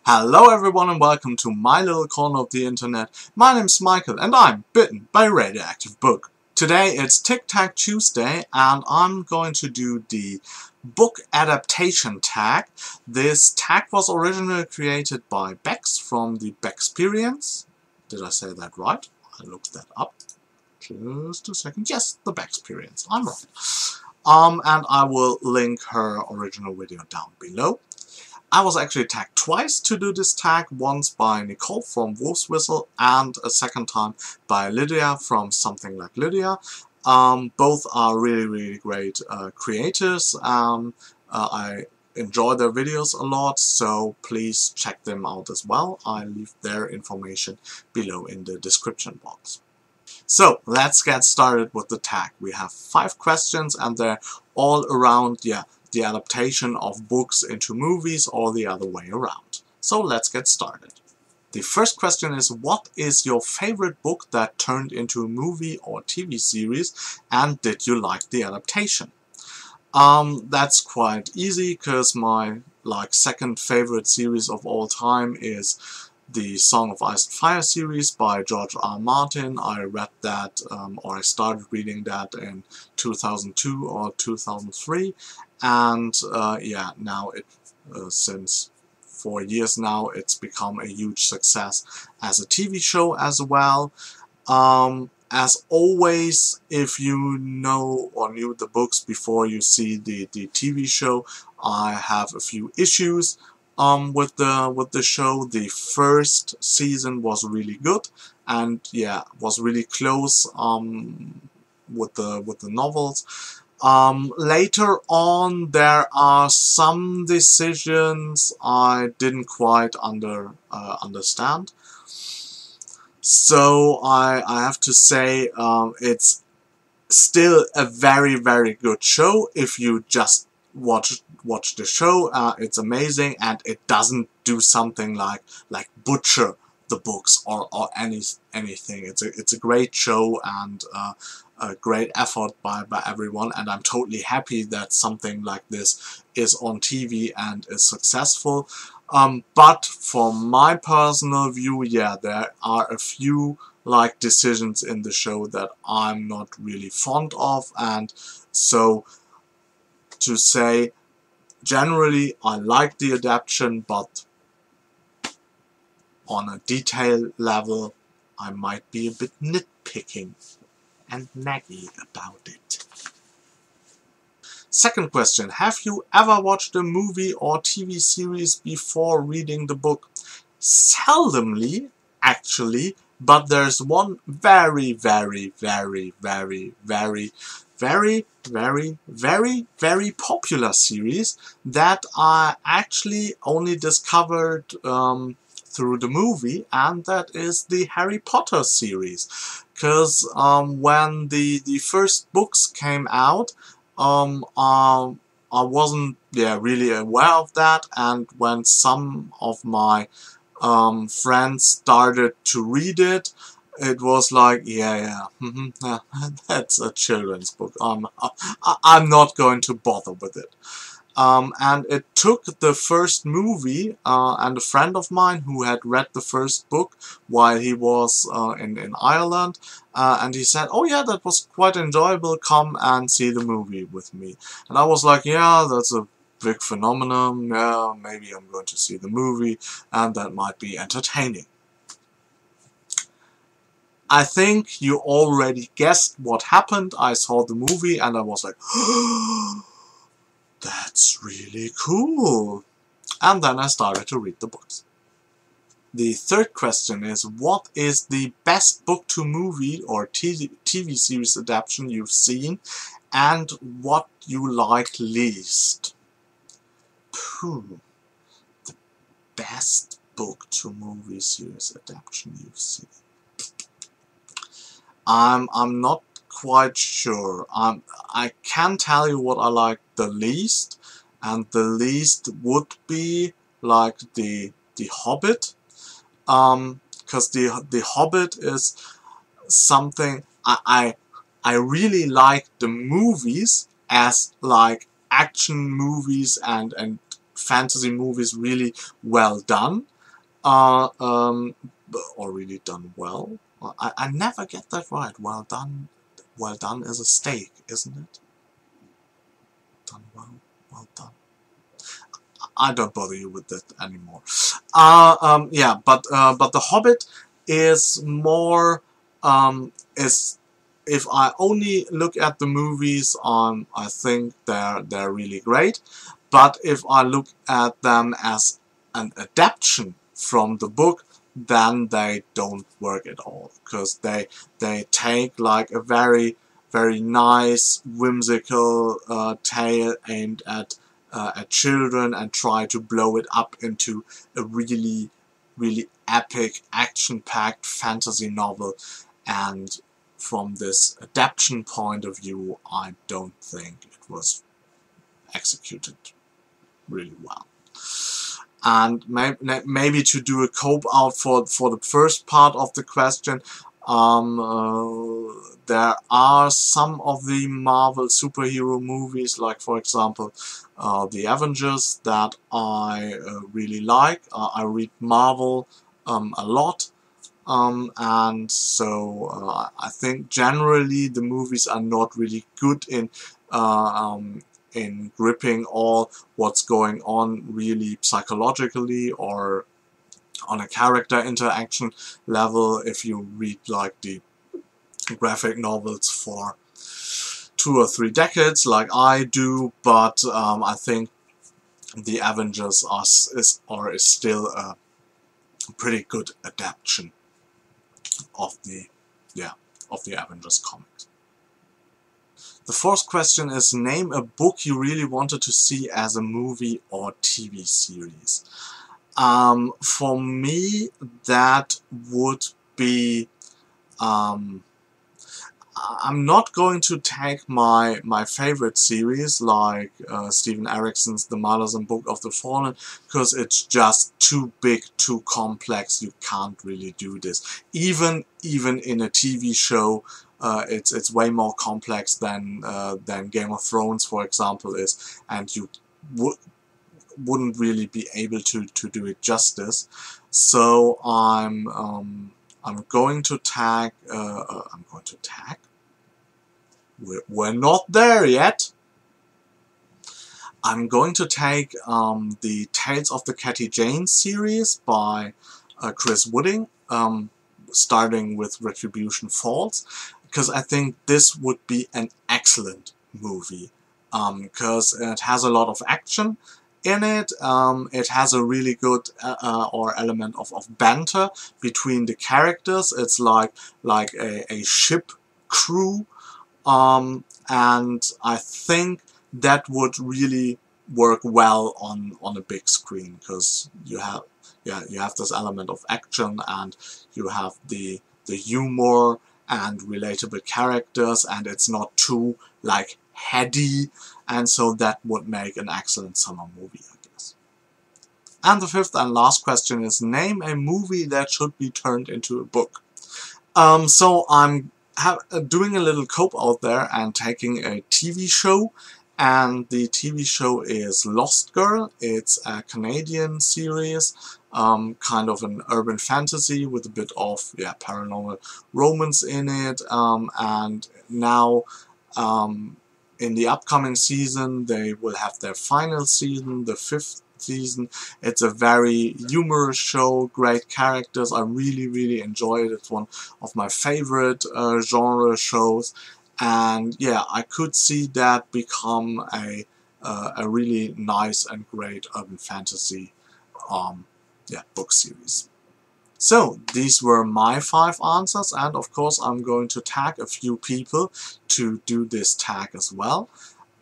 Hello everyone and welcome to my little corner of the internet. My name's Michael and I'm bitten by a radioactive book. Today it's Tic Tac Tuesday and I'm going to do the Book Adaptation Tag. This tag was originally created by Bex from the Bexperience. Did I say that right? I looked that up. Just a second. Yes, the Bexperience. I'm right. And I will link her original video down below. I was actually tagged twice to do this tag, once by Nicole from Wolf's Whistle and a second time by Lydia from Something Like Lydia. Both are really great creators. I enjoy their videos a lot, so please check them out as well. I leave their information below in the description box. So let's get started with the tag. We have 5 questions and they're all around, the adaptation of books into movies or the other way around. So let's get started. The first question is, what is your favorite book that turned into a movie or TV series, and did you like the adaptation? That's quite easy because my second favorite series of all time is the Song of Ice and Fire series by George R. R. Martin. I read that, or I started reading that in 2002 or 2003, and now since 4 years now, it's become a huge success as a TV show as well. As always, if you know or knew the books before you see the TV show, I have a few issues with the show. The first season was really good and was really close with the novels. Later on there are some decisions I didn't quite understand. So I have to say it's still a very good show. If you just watch the show, it's amazing, and it doesn't do something like butcher the books or anything. It's a great show and a great effort by everyone, and I'm totally happy that something like this is on TV and is successful. But from my personal view, there are a few decisions in the show that I'm not really fond of, and so to say, generally I like the adaptation, but on a detail level I might be a bit nitpicking and naggy about it. Second question, have you ever watched a movie or TV series before reading the book? Seldomly, actually, but there's one very popular series that I actually only discovered through the movie, and that is the Harry Potter series. Because when the first books came out, I wasn't really aware of that, and when some of my friends started to read it, it was like, that's a children's book. I'm not going to bother with it. And it took the first movie and a friend of mine who had read the first book while he was in Ireland, and he said, oh yeah, that was quite enjoyable, come and see the movie with me. And I was like, yeah, that's a big phenomenon, yeah, maybe I'm going to see the movie and that might be entertaining. I think you already guessed what happened. I saw the movie and I was like, that's really cool. And then I started to read the books. The third question is, what is the best book to movie or TV series adaptation you've seen, and what you like least? The best book to movie series adaptation you've seen. I'm not quite sure. I can tell you what I like the least, and the least would be like the Hobbit, because the Hobbit is something I really like the movies as action movies and fantasy movies, really well done. or really done well. I never get that right. Well done. Well done is a steak, isn't it? Done well. Well done. I don't bother you with that anymore. Yeah, but The Hobbit is more is if I only look at the movies, I think they're really great. But if I look at them as an adaptation from the book, then they don't work at all, because they take like a very nice whimsical tale aimed at children and try to blow it up into a really epic, action-packed fantasy novel. And from this adaptation point of view, I don't think it was executed really well. And maybe to do a cope out for the first part of the question, there are some of the Marvel superhero movies, like for example the Avengers, that I really like. I read Marvel a lot, and so I think generally the movies are not really good in gripping all what's going on really psychologically or on a character interaction level. If you read like the graphic novels for 2 or 3 decades like I do, but I think the Avengers is still a pretty good adaptation of the Avengers comics. The fourth question is, name a book you really wanted to see as a movie or TV series. For me, that would be I'm not going to take my favorite series like Stephen Erickson's The Martyrs and Book of the Fallen, because it's just too big, too complex. You can't really do this. Even in a TV show, it's way more complex than Game of Thrones, for example, is, and you wouldn't really be able to do it justice. So I'm going to tag. We're not there yet. I'm going to take the Tales of the Catty Jane series by Chris Wooding, starting with Retribution Falls, because I think this would be an excellent movie, because it has a lot of action in it. It has a really good element of banter between the characters. It's like a ship crew. And I think that would really work well on a big screen, because you have this element of action, and you have the humor and relatable characters, and it's not too like heady, and so that would make an excellent summer movie, I guess. And the fifth and last question is, name a movie that should be turned into a book. So I'm doing a little cope out there and taking a TV show, and the TV show is Lost Girl. It's a Canadian series, kind of an urban fantasy with a bit of paranormal romance in it, and now in the upcoming season they will have their final season, the 5th season. It's a very humorous show, great characters. I really enjoy it. It's one of my favorite genre shows, and yeah, I could see that become a really nice and great urban fantasy book series. So these were my 5 answers, and of course I'm going to tag a few people to do this tag as well.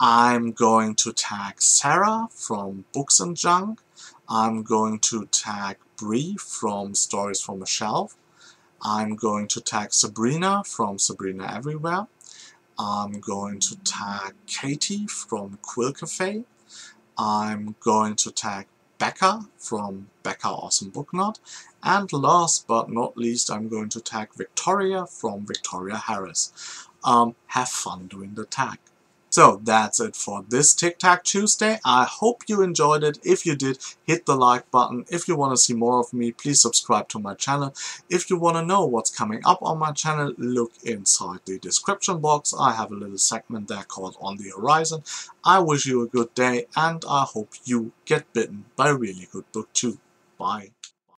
I'm going to tag Sarah from Books and Junk. I'm going to tag Bree from Stories from a Shelf. I'm going to tag Sabrina from Sabrina Everywhere. I'm going to tag Katie from Quill Cafe. I'm going to tag Becca from Becca Awesome Book Nut. And last but not least, I'm going to tag Victoria from Victoria Harris. Have fun doing the tag. So that's it for this Tic Tac Tuesday. I hope you enjoyed it. If you did, hit the like button. If you want to see more of me, please subscribe to my channel. If you want to know what's coming up on my channel, look inside the description box. I have a little segment there called On the Horizon. I wish you a good day, and I hope you get bitten by a really good book too. Bye.